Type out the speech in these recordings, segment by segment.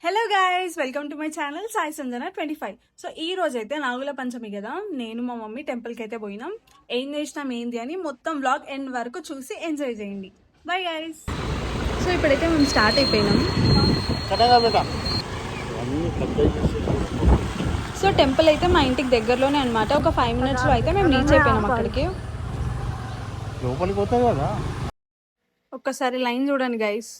Hello guys, welcome to my channel Sai Sanjana 25. So ఈ రోజు అయితే నాగుల పంచమి కదా, నేను మా మమ్మీ టెంపుల్కి అయితే పోయినాం. ఏం చేసినాం ఏంది అని మొత్తం వ్లాగ్ ఎండ్ వరకు చూసి ఎంజాయ్ చేయండి. Bye guys. సో ఇప్పుడైతే మేము స్టార్ట్ అయిపోయినాం. సో టెంపుల్ అయితే మా ఇంటికి దగ్గరలోనే అనమాట. ఒక 5 minutes అయితే మేము రీచ్ అయిపోయినాం అక్కడికి. లోపలికి పోతుంది కదా. ఒక్కసారి లైన్ చూడండి గైస్.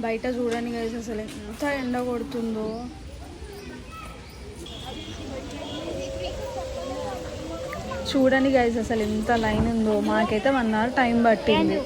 బయట చూడండి గైస్, అసలు ఎంత ఎండ కొడుతుందో. చూడండి గైస్, అసలు ఎంత లైన్ ఉందో. మాకైతే 1 hour టైం పట్టింది.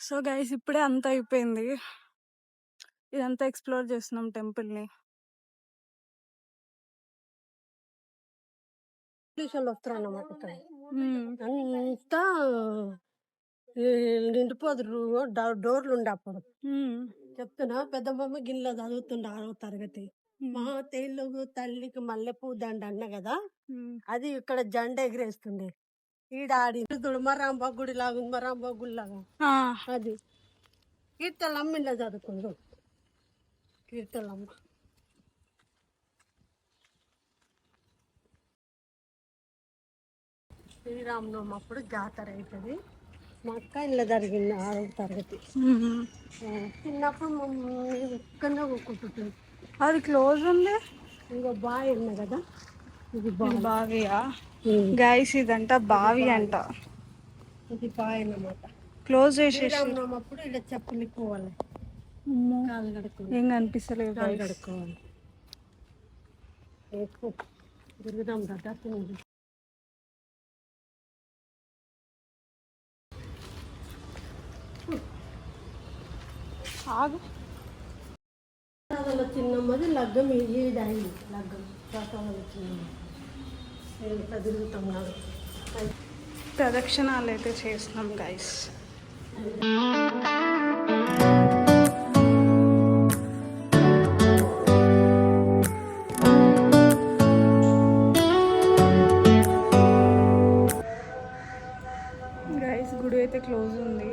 సో గైస్, ఇప్పుడే అంతా అయిపోయింది. ఇదంతా ఎక్స్ప్లోర్ చేస్తున్నాం టెంపుల్ని. వస్తారన్నమాట. ఇక్కడ అంతా నిండిపోదురు. డోర్లు ఉండే అప్పుడు చెప్తున్నా. పెద్దమ్మ గిన్నెలో చదువుతుండే 6వ తరగతి. మా తెలుగు తల్లికి మల్లెపూ దండ అన్న కదా, అది ఇక్కడ జెండా ఎగిరేస్తుండే. ఈడ ఆడి మరాంబా గుడి లాగా ఉంది. మరాంబా గుడి లాగా అది కీర్తనమ్మ ఇలా చదువుకుండు. కీర్తనమ్మ శ్రీరామనవమి అప్పుడు జాతర అవుతుంది. మా అక్క ఇలా జరిగింది 6వ తరగతి. చిన్నప్పుడు ఇక్కడనే కూర్చుంటుంది. అది క్లోజ్ ఉంది. ఇంకో బావి ఉంది కదా, ఇది బావియా గైస్? ఇదంట బావి అంట. ఇది బావి అన్నమాట. క్లోజ్ చేసేసి అప్పుడు ఇలా చెప్పులు పోవాలి. కాలు కడుక్కోవాలి. ఏం కనిపిస్తలేదు. కాలు కడుక్కోవాలి. తిరుగుదాం కదా. ఆగు. ప్రసాదాల చిన్నమ్మది లగ్గం ఇది అయింది. లగ్గం ప్రసాదాల చిన్నమ్మ నేను తిరుగుతున్నాడు. ప్రదక్షిణాలు అయితే చేస్తున్నాం గైస్. గైస్ గుడి అయితే క్లోజ్ ఉంది.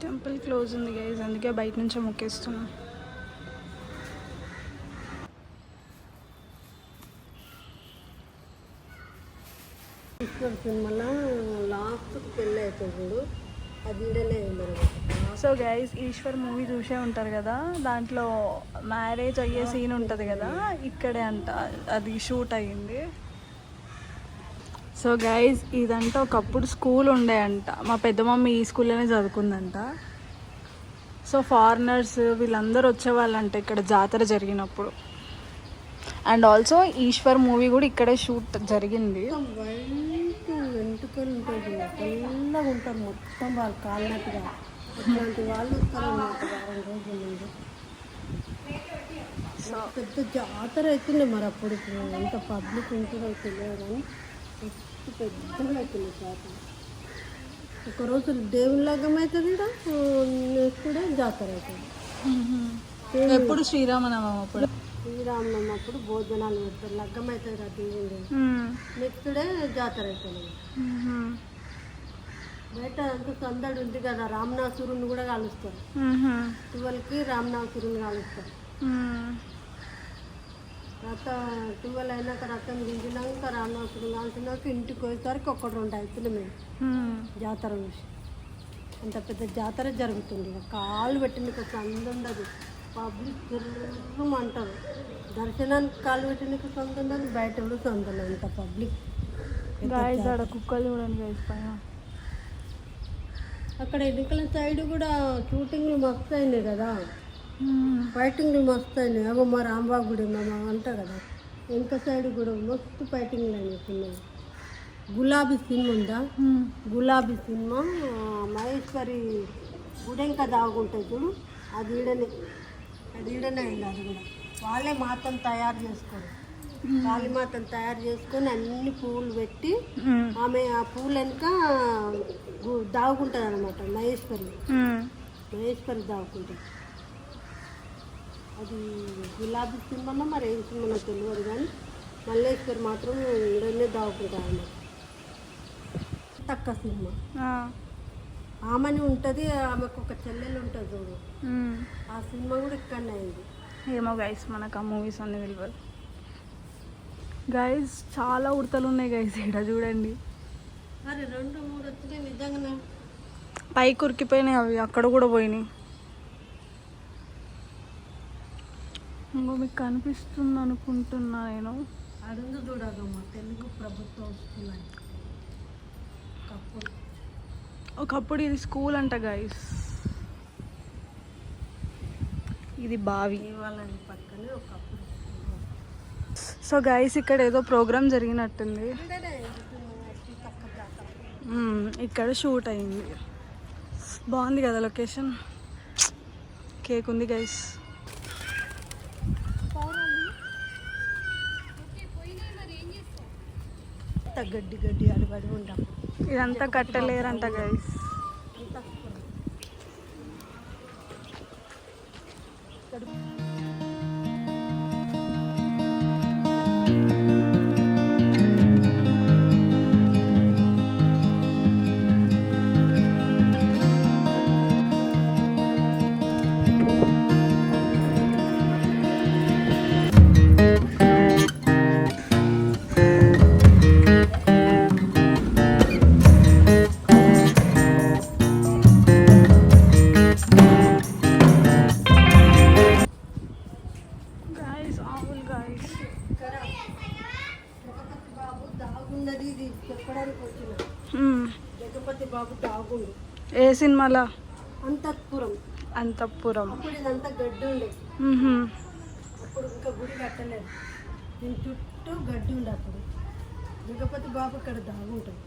టెంపుల్ క్లోజ్ ఉంది గైస్, అందుకే బయట నుంచే మొక్కేస్తున్నాం. ఈశ్వర సినిమాలో లాస్ట్ పెళ్ళి అవుతుంది చూడు, అది ఈడనే సో గైస్ ఈశ్వర్ మూవీ చూసే ఉంటారు కదా, దాంట్లో మ్యారేజ్ అయ్యే సీన్ ఉంటుంది కదా, ఇక్కడే అంట అది షూట్ అయ్యింది. సో గైస్ ఇదంతా ఒకప్పుడు స్కూల్ ఉండే అంట, మా పెద్ద మమ్మీ ఈ స్కూల్లోనే చదువుకుందంట. సో ఫారినర్స్ వీళ్ళందరూ వచ్చేవాళ్ళంట ఇక్కడ జాతర జరిగినప్పుడు. అండ్ ఆల్సో ఈశ్వర్ మూవీ కూడా ఇక్కడే షూట్ జరిగింది. వైట్ వెంట్రుకలు ఉంటుంది, తెల్లగా ఉంటారు మొత్తం, వాళ్ళు కాలినట్టుగా. అట్లాంటి వాళ్ళు వస్తారు అన్నమాట వారం రోజుల ముందు. పెద్ద జాతర అవుతుంది మరి అప్పుడు. ఎంత పబ్లిక్ ఉంటుందో తెలియదు కానీ మస్తు పెద్దగా అవుతుంది జాతర. ఒకరోజు దేవుని లగ్గం అవుతుంది, నెక్స్ట్ కూడా జాతర అవుతుంది. ఎప్పుడు శ్రీరామనవమి అప్పుడు, శ్రీరామనవమి అప్పుడు భోజనాలు పెడతారు, లగ్గం అవుతుంది కదా దేవుడు. నెక్స్ట్ డే జాతర అవుతుంది. బయట అంతా సందడి ఉంది కదా, రామనాసురుని కూడా కాలుస్తారు. 12కి రామనాసురుని కాలుస్తారు. తర్వాత 12 అయినాక రథం దించినాక రామనాసురుని కాల్చినాక ఇంటికి పోయేసరికి 1-2 అవుతుంది మేము జాతర చూసి. అంత పెద్ద జాతర జరుగుతుంది. కాలు పెట్టినకి సందు ఉండదు, పబ్లిక్ తిరుగుమంటారు. దర్శనానికి కాలు పెట్టినకి సందు ఉండదు, బయట కూడా సందు ఉండదు, అంత పబ్లిక్. కుక్కలు చూడండి గైస్ పైన. అక్కడ ఎన్నికల సైడ్ కూడా షూటింగ్లు మస్తు అయినాయి కదా, ఫైటింగ్లు మస్తు అయినాయి. అగో మా రాంబాబు గుడి మా అంట కదా, వెనక సైడ్ కూడా మస్తు ఫైటింగ్లు అయినాయి. సినిమా గులాబీ సినిమా ఉందా, గులాబీ సినిమా మహేశ్వరి గుడెంక దాగుంటాయి చూడు, అది ఈడనే అయింది. అది కూడా వాళ్ళే మాతం తయారు చేసుకోరు, కాళీమాతం తయారు చేసుకొని అన్ని పూలు పెట్టి ఆమె ఆ పూలు వెనుక దాగుకుంటుంది అనమాట. మహేశ్వరి దాగుకుంటుంది. అది గులాబీ సినిమాలో మరి ఏం సినిమాలో తెలియదు కానీ మల్లేశ్వరి మాత్రం ఈడనే దాగుకుంటారు అన్నమాట. తక్క సినిమా ఆమెని ఉంటుంది, ఆమెకు ఒక చెల్లెలు ఉంటుంది చూడు, ఆ సినిమా కూడా ఇక్కడనే అయింది. ఏమో గైస్ మనకు ఆ మూవీస్ అన్నీ తెలియదు గైస్. చాలా ఉడతలు ఉన్నాయి గైస్ ఇక్కడ చూడండి. మరి 2-3 వచ్చినాయి నిజంగానే, పైకి ఉరికిపోయినాయి అవి, అక్కడ కూడా పోయినాయి. ఇంకో మీకు కనిపిస్తుంది అనుకుంటున్నా నేను. అడుగు చూడగమ్మా, తెలుగు ప్రభుత్వం వస్తున్నాయి. ఒకప్పుడు ఇది స్కూల్ అంట గైస్, ఇది బావి. వాళ్ళని పక్కనే ఒకప్పుడు. సో గైస్ ఇక్కడ ఏదో ప్రోగ్రామ్ జరిగినట్టుంది, ఇక్కడ షూట్ అయింది. బాగుంది కదా లొకేషన్, కేక్ ఉంది గైస్. గడ్డి అడుగడి ఉంటాం. ఇదంతా కట్టలేరంట గైస్. బాబు దాగుండు ఏ సినిమాలో? అంతఃపురం. అంతఃపురం. అప్పుడు ఇదంతా గడ్డి ఉండే, మ్మ్హ్మ్. అప్పుడు ఇంకా గుడి కట్టలేదు, దీని చుట్టూ గడ్డి ఉండే. అప్పుడు జగపతి బాబు ఇక్కడ దాగుంటాడు.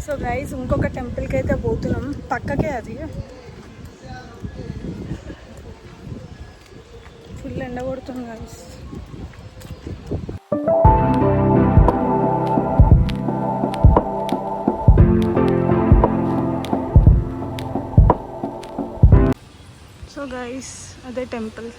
సో గైస్ ఇంకొక టెంపుల్కి అయితే పోతున్నాం, పక్కకే అది. ఫుల్ ఎండ కొడుతుంది గైస్. సో గైస్ అదే టెంపుల్.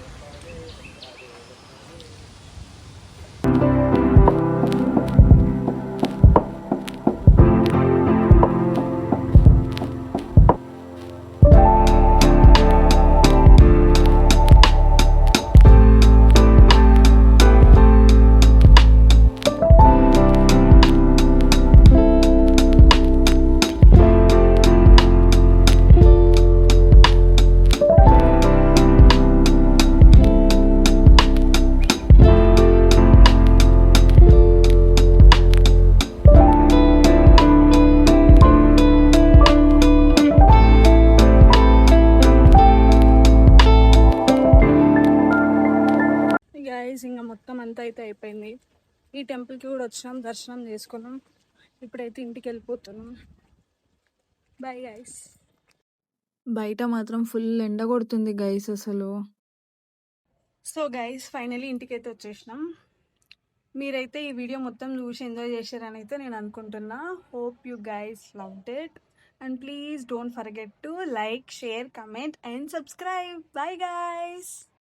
గైస్ ఇంకా మొత్తం అంతా అయితే అయిపోయింది. ఈ టెంపుల్కి కూడా వచ్చినాం, దర్శనం చేసుకున్నాం. ఇప్పుడైతే ఇంటికి వెళ్ళిపోతున్నాం. Bye guys. బయట మాత్రం ఫుల్ ఎండ కొడుతుంది గైస్ అసలు. సో గైస్ ఫైనలీ ఇంటికైతే వచ్చేసినాం. మీరైతే ఈ వీడియో మొత్తం చూసి ఎంజాయ్ చేశారని అయితే నేను అనుకుంటున్నా. Hope you guys loved it. And please don't forget to like, share, comment and subscribe. Bye guys.